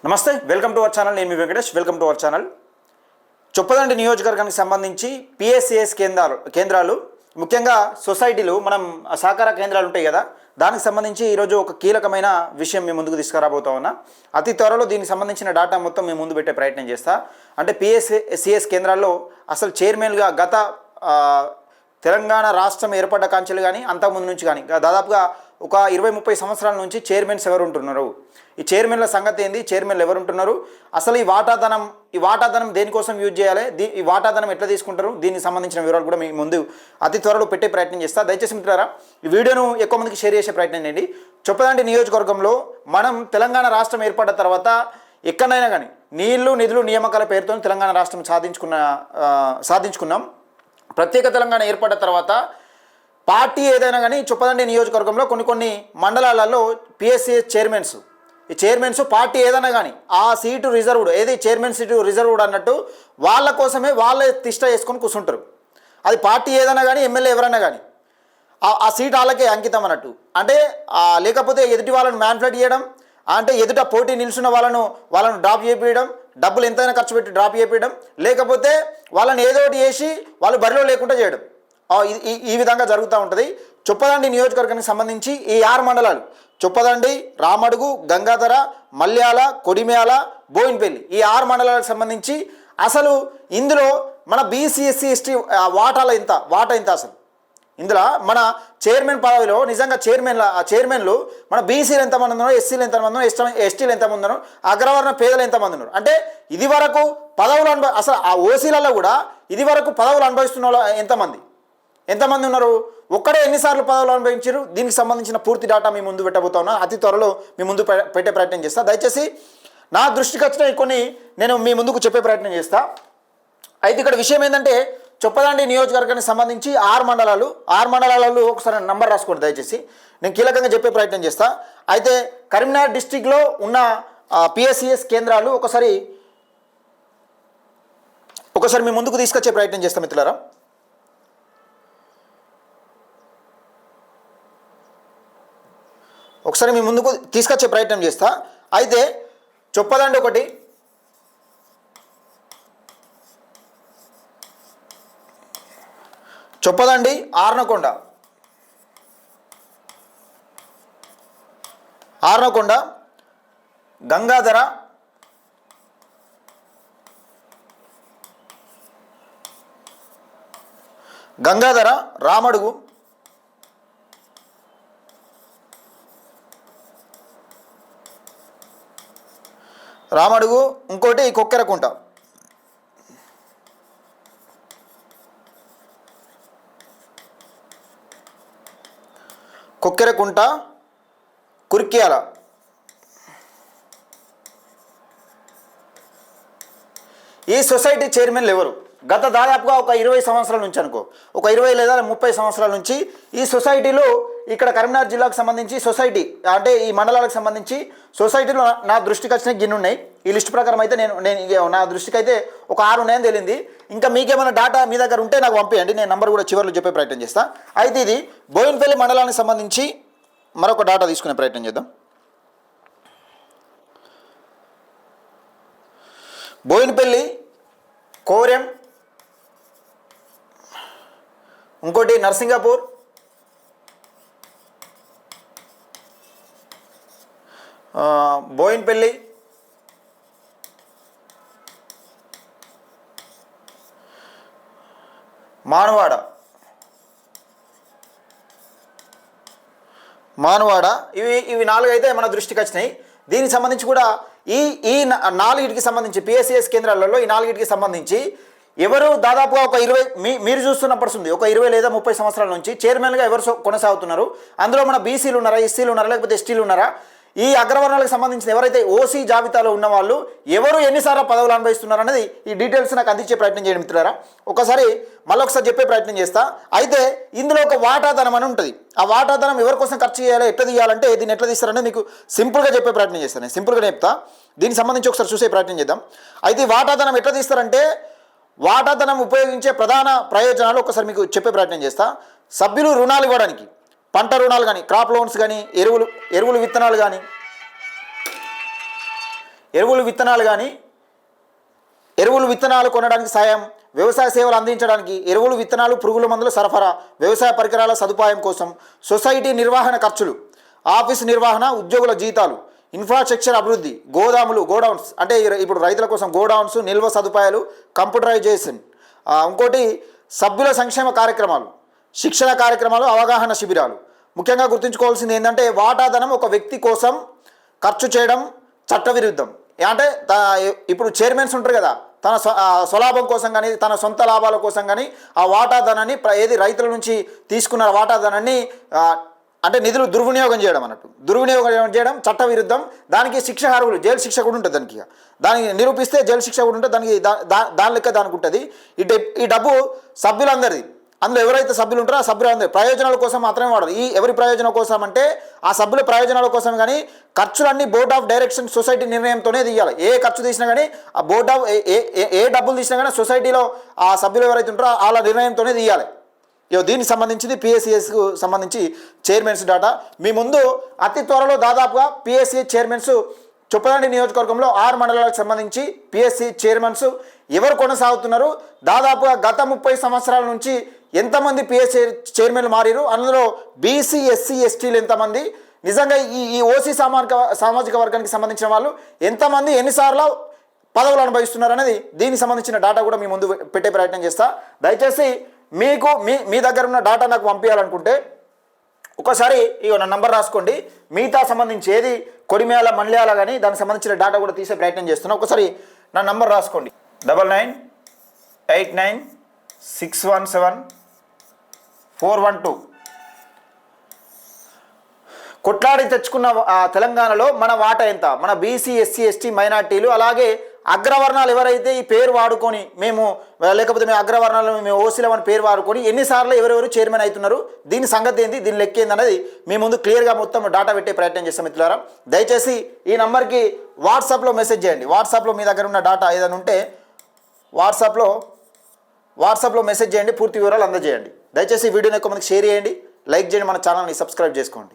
నమస్తే, welcome to our channel. నేను మీ Venkatesh. Welcome to our channel. Choppadandi నియోజకవర్గానికి సంబంధించి పిఎస్సిఎస్ కేంద్రాలు ముఖ్యంగా సొసైటీలు మనం సహకార కేంద్రాలు ఉంటాయి కదా, దానికి సంబంధించి ఈరోజు ఒక కీలకమైన విషయం మీ ముందుకు తీసుకురాబోతా ఉన్నా. అతి త్వరలో దీనికి సంబంధించిన డేటా మొత్తం మీ ముందు పెట్టే ప్రయత్నం చేస్తా. అంటే పిఎస్సిఎస్ కేంద్రాల్లో అసలు చైర్మన్గా గత తెలంగాణ రాష్ట్రం ఏర్పడ్డ కాంచెలు కానీ అంతకుముందు నుంచి కానీ దాదాపుగా ఒక 20-30 సంవత్సరాల నుంచి చైర్మన్స్ ఎవరు ఉంటున్నారు, ఈ చైర్మన్ల సంగతి ఏంది, చైర్మన్లు ఎవరు ఉంటున్నారు, అసలు ఈ వాటాధనం దేనికోసం యూజ్ చేయాలి, ఈ వాటాధనం ఎట్లా తీసుకుంటారు, దీనికి సంబంధించిన వివరాలు కూడా మీ ముందు అతి త్వరలో పెట్టే ప్రయత్నం చేస్తా. దయచేసి మిత్రులారా ఈ వీడియోను ఎక్కువ మందికి షేర్ చేసే ప్రయత్నం చేయండి. చొప్పదండి నియోజకవర్గంలో మనం తెలంగాణ రాష్ట్రం ఏర్పడ్డ తర్వాత ఎక్కడైనా కానీ నీళ్లు నిధులు నియామకాల పేరుతో తెలంగాణ రాష్ట్రం సాధించుకున్నాం. ప్రత్యేక తెలంగాణ ఏర్పడ్డ తర్వాత పార్టీ ఏదైనా కానీ చొప్పదండి నియోజకవర్గంలో కొన్ని మండలాలలో పిఎస్సిఎస్ చైర్మన్స్ పార్టీ ఏదైనా కానీ ఆ సీటు రిజర్వ్డ్, ఏది చైర్మన్ సీటు రిజర్వ్డ్ అన్నట్టు వాళ్ళ కోసమే వాళ్ళే తిష్ట వేసుకొని కూర్చుంటారు. అది పార్టీ ఏదైనా కానీ ఎమ్మెల్యే ఎవరైనా కానీ ఆ సీట్ వాళ్ళకే అంకితం అన్నట్టు. అంటే లేకపోతే ఎదుటి వాళ్ళని మ్యాన్ఫ్లెట్ చేయడం, అంటే ఎదుట పోటీ నిల్చున్న వాళ్ళను డ్రాప్ చేయించడం, డబ్బులు ఎంతైనా ఖర్చు పెట్టి డ్రాప్ చేయించడం, లేకపోతే వాళ్ళని ఏదో ఒకటి చేసి వాళ్ళు బరిలో లేకుండా చేయడం, ఈ విధంగా జరుగుతూ ఉంటుంది. చొప్పదండి నియోజకవర్గానికి సంబంధించి ఈ 6 మండలాలు చొప్పదండి, రామడుగు, గంగాధర, మల్యాల, కొడిమ్యాల, బోయిన్పల్లి, ఈ 6 మండలాలకు సంబంధించి అసలు ఇందులో మన బీసీ ఎస్సీ ఎస్టీ వాటా ఎంత అసలు ఇందులో మన చైర్మన్ పదవిలో నిజంగా చైర్మన్లు మన బీసీలు ఎంతమంది ఉన్నారు, ఎస్సీలు ఎంతమంది ఉన్నారు, ఎస్టీలు ఎంతమంది ఉన్నారు, అగ్రవర్ణ పేదలు ఎంతమంది ఉన్నారు. అంటే ఇది వరకు పదవులు అసలు ఆ ఓసీలలో కూడా ఇది వరకు పదవులు అనుభవిస్తున్న వాళ్ళు ఎంతమంది ఉన్నారు, ఒక్కడే ఎన్నిసార్లు పదవులు అనుభవించారు, దీనికి సంబంధించిన పూర్తి డేటా మీ ముందు పెట్టబోతా ఉన్నా. అతి త్వరలో మీ ముందు పెట్టే ప్రయత్నం చేస్తా. దయచేసి నా దృష్టికి వచ్చిన కొన్ని నేను మీ ముందుకు చెప్పే ప్రయత్నం చేస్తా. అయితే ఇక్కడ విషయం ఏంటంటే చొప్పదండి నియోజకవర్గానికి సంబంధించి 6 మండలాలలో ఒకసారి నంబర్ రాసుకోండి దయచేసి, నేను కీలకంగా చెప్పే ప్రయత్నం చేస్తా. అయితే కరీంనగర్ డిస్టిక్లో ఉన్న పిఎస్సిఎస్ కేంద్రాలు ఒకసారి మీ ముందుకు తీసుకొచ్చే ప్రయత్నం చేస్తాం మిత్రులారా. ఒకసారి మీ ముందుకు తీసుకొచ్చే ప్రయత్నం చేస్తా. అయితే చొప్పదండి ఒకటి, చొప్పదండి, ఆర్నకొండ, గంగాధర, రామడుగు, ఇంకోటి కొక్కెరకుంట, కుర్క్యాల, ఈ సొసైటీ చైర్మన్లు ఎవరు? గత దాదాపుగా ఒక 20 సంవత్సరాల నుంచి ఒక 20 లేదా 30 సంవత్సరాల నుంచి ఈ సొసైటీలో ఇక్కడ కరీంనగర్ జిల్లాకు సంబంధించి సొసైటీ అంటే ఈ మండలాలకు సంబంధించి సొసైటీలో నా దృష్టికి వచ్చిన గిన్నె ఉన్నాయి. ఈ లిస్ట్ ప్రకారం అయితే నేను నా దృష్టికి అయితే ఒక 6 ఉన్నాయని తేలింది. ఇంకా మీకేమైనా డేటా మీ దగ్గర ఉంటే నాకు పంపించండి, నేను నంబర్ కూడా చివరిలో చెప్పే ప్రయత్నం చేస్తా. అయితే ఇది బోయిన్పల్లి మండలానికి సంబంధించి మరొక డేటా తీసుకునే ప్రయత్నం చేద్దాం. బోయిన్పల్లి, కోరెం, ఇంకోటి నర్సింగాపూర్, బోయిన్పల్లి, మానవాడ, ఇవి 4 అయితే మన దృష్టికి వచ్చినాయి. దీనికి సంబంధించి కూడా ఈ 4కి సంబంధించి పిఎస్సిఎస్ కేంద్రాలలో ఈ 4కి సంబంధించి ఎవరు దాదాపుగా ఒక 20 మీరు చూస్తున్నప్పుడు ఒక 20 లేదా 30 సంవత్సరాల నుంచి చైర్మన్గా ఎవరు కొనసాగుతున్నారు, అందులో మన బీసీలు ఉన్నారా, ఎస్సీలు ఉన్నారా, లేకపోతే ఎస్టీలు ఉన్నారా, ఈ అగ్రవర్ణాలకు సంబంధించిన ఎవరైతే ఓసీ జాబితాలో ఉన్న వాళ్ళు ఎవరు ఎన్నిసార్లు పదవులు అనుభవిస్తున్నారు అనేది ఈ డీటెయిల్స్ నాకు అందించే ప్రయత్నం చేయండి మిత్రులారా. ఒకసారి చెప్పే ప్రయత్నం చేస్తా. అయితే ఇందులో ఒక వాటాధనం అని ఉంటుంది. ఆ వాటాధనం ఎవరి కోసం ఖర్చు చేయాలి, ఎట్లా తీయాలంటే దీన్ని ఎట్లా తీస్తారనేది మీకు సింపుల్గా చెప్పే ప్రయత్నం చేస్తాను. నేను సింపుల్గా చెప్తా, దీనికి సంబంధించి ఒకసారి చూసే ప్రయత్నం చేద్దాం. అయితే ఈ వాటాధనం ఎట్లా తీస్తారంటే వాటాధనం ఉపయోగించే ప్రధాన ప్రయోజనాలు ఒకసారి మీకు చెప్పే ప్రయత్నం చేస్తా. సభ్యులు రుణాలు ఇవ్వడానికి, పంట రుణాలు కానీ, క్రాప్ లోన్స్ కానీ, ఎరువులు విత్తనాలు కానీ, ఎరువులు విత్తనాలు కొనడానికి సాయం, వ్యవసాయ సేవలు అందించడానికి ఎరువులు విత్తనాలు పురుగుల మందుల సరఫరా, వ్యవసాయ పరికరాల సదుపాయం కోసం సొసైటీ నిర్వహణ ఖర్చులు, ఆఫీసు నిర్వహణ, ఉద్యోగుల జీతాలు, ఇన్ఫ్రాస్ట్రక్చర్ అభివృద్ధి, గోడౌన్స్ అంటే ఇప్పుడు రైతుల కోసం గోడౌన్స్, నిల్వ సదుపాయాలు, కంప్యూటరైజేషన్, ఇంకోటి సభ్యుల సంక్షేమ కార్యక్రమాలు, శిక్షణ కార్యక్రమాలు, అవగాహన శిబిరాలు. ముఖ్యంగా గుర్తుంచుకోవాల్సింది ఏంటంటే వాటాధనం ఒక వ్యక్తి కోసం ఖర్చు చేయడం చట్టవిరుద్ధం. అంటే ఇప్పుడు చైర్మన్స్ ఉంటారు కదా, తన స్వలాభం కోసం కానీ తన సొంత లాభాల కోసం కానీ ఆ వాటాధనాన్ని ఏది రైతుల నుంచి తీసుకున్న వాటాధనాన్ని అంటే నిధులు దుర్వినియోగం చేయడం చట్టవిరుద్ధం. దానికి శిక్ష అర్హులు, జైలు శిక్ష కూడా ఉంటుంది. దానికి నిరూపిస్తే జైలు శిక్ష కూడా ఉంటుంది. దాని లెక్క దానికి ఉంటుంది. ఈ డబ్బు సభ్యులందరిది. అందులో ఎవరైతే సభ్యులు ఉంటారో ఆ సభ్యులందరూ ప్రయోజనాల కోసం మాత్రమే వాడరు. ఎవరి ప్రయోజనం కోసం అంటే ఆ సభ్యుల ప్రయోజనాల కోసం. కానీ ఖర్చులన్నీ బోర్డ్ ఆఫ్ డైరెక్షన్ సొసైటీ నిర్ణయంతోనే తీయాలి. ఏ ఖర్చు తీసినా కానీ ఆ బోర్డ్ ఆఫ్ ఏ డబ్బులు తీసినా కానీ సొసైటీలో ఆ సభ్యులు ఎవరైతే ఉంటారో వాళ్ళ నిర్ణయంతోనే తీయాలి. దీనికి సంబంధించింది పిఎస్సిఎస్కు సంబంధించి చైర్మన్స్ డాటా మీ ముందు. అతి త్వరలో దాదాపుగా పిఎస్సిఎస్ చైర్మన్స్ చొప్పదండి నియోజకవర్గంలో 6 మండలాలకు సంబంధించి పిఎస్సి చైర్మన్స్ ఎవరు కొనసాగుతున్నారు, దాదాపుగా గత 30 సంవత్సరాల నుంచి ఎంతమంది పిఎస్సి చైర్మన్లు మారారు, అందులో బీసీ, ఎస్సీ, ఎస్టీలు ఎంతమంది, నిజంగా ఈ ఓసీ సామాజిక వర్గానికి సంబంధించిన వాళ్ళు ఎంతమంది ఎన్నిసార్లు పదవులు అనుభవిస్తున్నారు అనేది దీనికి సంబంధించిన డాటా కూడా మీ ముందు పెట్టే ప్రయత్నం చేస్తా. దయచేసి మీకు మీ దగ్గర ఉన్న డాటా నాకు పంపించాలనుకుంటే ఒకసారి నా నంబర్ రాసుకోండి. మిగతా సంబంధించి ఏది కొడిమేల మండ్యాల కానీ దానికి సంబంధించిన డాటా కూడా తీసే ప్రయత్నం చేస్తున్నా. ఒకసారి నా నంబర్ రాసుకోండి. 9989617412. కొట్లాడి తెచ్చుకున్న తెలంగాణలో మన వాటా ఎంత, మన బీసీ, ఎస్సీ, ఎస్టీ, మైనార్టీలు, అలాగే అగ్రవర్ణాలు ఎవరైతే ఈ పేరు వాడుకొని మేము అగ్రవర్ణాలు మేము ఓసీలం అని పేరు వాడుకొని ఎన్నిసార్లు ఎవరెవరు చైర్మన్ అవుతున్నారు, దీని సంగతి ఏంది, దీని లెక్క ఏంది అనేది మీ ముందు క్లియర్గా మొత్తం డాటా పెట్టే ప్రయత్నం చేస్తాం మిత్రులారా. దయచేసి ఈ నంబర్కి వాట్సాప్లో మెసేజ్ చేయండి. వాట్సాప్లో మీ దగ్గర ఉన్న డాటా ఏదైనా ఉంటే వాట్సాప్లో మెసేజ్ చేయండి, పూర్తి వివరాలు అందజేయండి. దయచేసి వీడియోని ఎక్కువ మందికి షేర్ చేయండి, లైక్ చేయండి, మన ఛానల్ని సబ్స్క్రైబ్ చేసుకోండి.